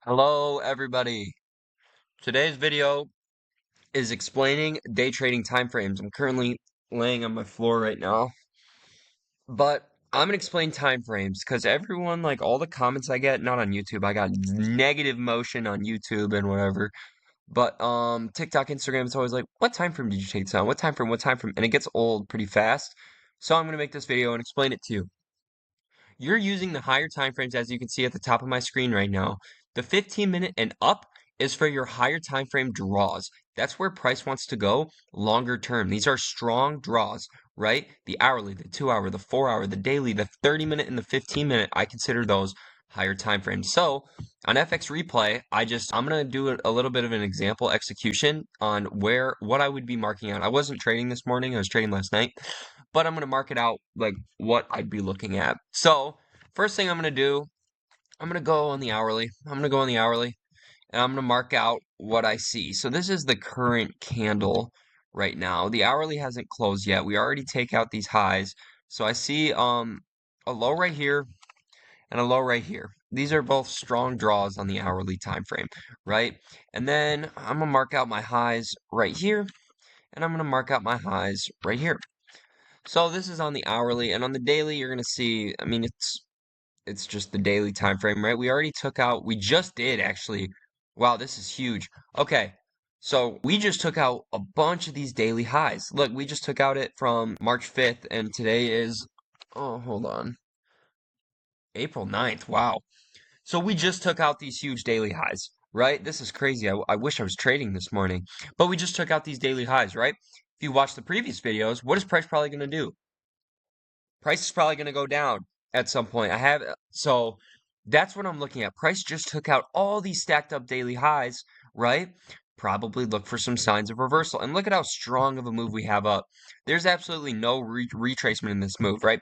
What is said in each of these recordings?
Hello, everybody. Today's video is explaining day trading timeframes. I'm currently laying on my floor right now, but I'm gonna explain timeframes because everyone, like all the comments I get, not on YouTube, I got negative motion on YouTube and whatever, but TikTok, Instagram, it's always like, what time frame did you take this on? What time frame? What time frame? And it gets old pretty fast. So I'm gonna make this video and explain it to you. You're using the higher time frames as you can see at the top of my screen right now. The 15-minute and up is for your higher time frame draws. That's where price wants to go longer term. These are strong draws, right? The hourly, the 2 hour, the 4 hour, the daily, the 30-minute, and the 15-minute. I consider those higher time frames. So on FX Replay, I'm gonna do a little bit of an example execution on what I would be marking out. I wasn't trading this morning, I was trading last night, but I'm gonna mark it out like what I'd be looking at. So first thing I'm gonna do, I'm gonna go on the hourly. I'm gonna go on the hourly and I'm gonna mark out what I see. So this is the current candle right now. The hourly hasn't closed yet. We already take out these highs. So I see a low right here and a low right here. These are both strong draws on the hourly time frame, right? And then I'm gonna mark out my highs right here, and I'm gonna mark out my highs right here. So this is on the hourly, and on the daily, you're gonna see. I mean, it's just the daily time frame, right? We already took out. We just did actually. Wow, this is huge. Okay, so we just took out a bunch of these daily highs. Look, we just took out it from March 5th, and today is. Oh, hold on. April 9th. Wow. So we just took out these huge daily highs, right? This is crazy. I wish I was trading this morning, but we just took out these daily highs, right? If you watch the previous videos, what is price probably going to do? Price is probably going to go down at some point. So that's what I'm looking at. Price just took out all these stacked up daily highs, right? Probably look for some signs of reversal. And look at how strong of a move we have up. There's absolutely no retracement in this move, right?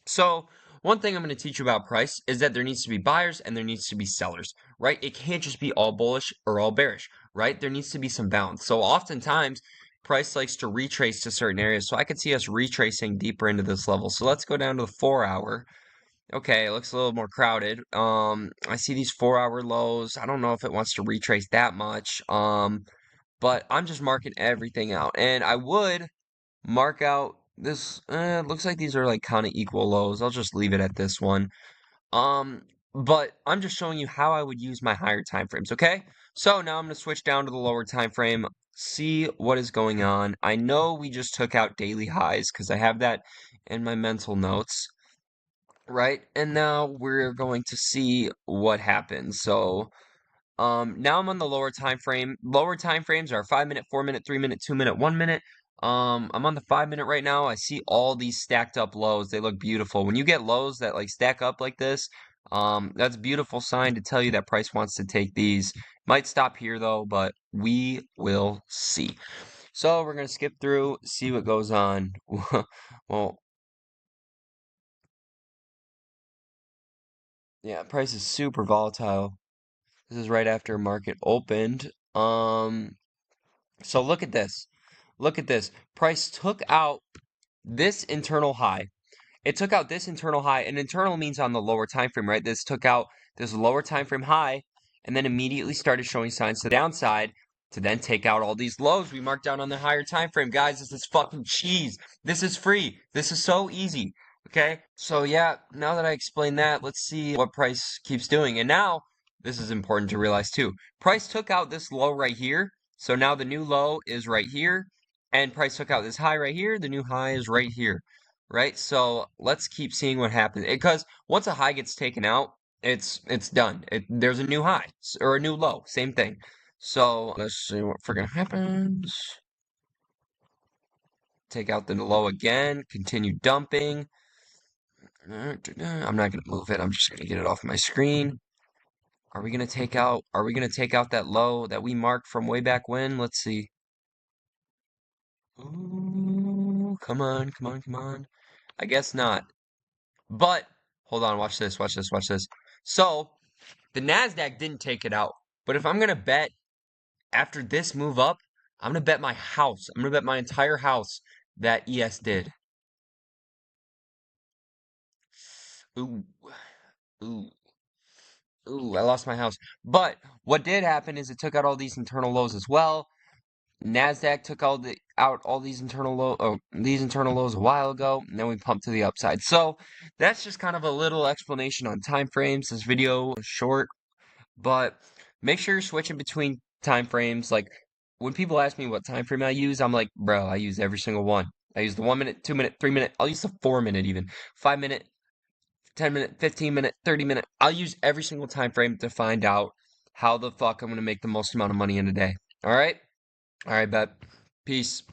So, one thing I'm going to teach you about price is that there needs to be buyers and there needs to be sellers, right? It can't just be all bullish or all bearish, right? There needs to be some balance. So, oftentimes, price likes to retrace to certain areas. So, I could see us retracing deeper into this level. So, let's go down to the 4 hour. Okay, it looks a little more crowded. I see these 4 hour lows. I don't know if it wants to retrace that much. But I'm just marking everything out. And I would mark out this. Looks like these are like kind of equal lows. I'll just leave it at this one. Um, but I'm just showing you how I would use my higher time frames, okay? So now I'm going to switch down to the lower time frame, see what is going on. I know we just took out daily highs because I have that in my mental notes, right? And now we're going to see what happens. So now I'm on the lower time frame. Lower time frames are 5 minute, 4 minute, 3 minute, 2 minute, 1 minute. I'm on the 5 minute right now. I see all these stacked up lows. They look beautiful. When you get lows that like stack up like this, that's a beautiful sign to tell you that price wants to take these. Might stop here though, but we will see. So we're gonna skip through, see what goes on. Well, yeah, price is super volatile. This is right after market opened. So look at this. Look at this. Price took out this internal high. It took out this internal high, and internal means on the lower time frame, right? This took out this lower time frame high and then immediately started showing signs to the downside to then take out all these lows we marked down on the higher time frame. Guys, this is fucking cheese. This is free. This is so easy. Okay? So yeah, now that I explained that, let's see what price keeps doing. And now, this is important to realize too. Price took out this low right here. So now the new low is right here. And price took out this high right here. The new high is right here, right? So let's keep seeing what happens. Because once a high gets taken out, it's done. There's a new high or a new low, same thing. So let's see what freaking happens. Take out the low again, continue dumping. I'm not gonna move it. I'm just gonna get it off my screen. Are we gonna take out that low that we marked from way back when? Let's see. Ooh, come on, come on, come on. I guess not. But hold on, watch this, watch this, watch this. So the Nasdaq didn't take it out. But if I'm gonna bet after this move up, I'm gonna bet my house. I'm gonna bet my entire house that ES did. Ooh, ooh. Ooh, I lost my house. But what did happen is it took out all these internal lows as well. Nasdaq took out all these internal lows a while ago, and then we pumped to the upside. So that's just kind of a little explanation on time frames. This video is short, but make sure you're switching between time frames. Like when people ask me what time frame I use, I'm like, bro, I use every single one. I use the 1 minute, 2 minute, 3 minute. I'll use the 4 minute even, 5 minute, 10 minute, 15 minute, 30 minute. I'll use every single time frame to find out how the fuck I'm gonna make the most amount of money in a day. All right, bet. Peace.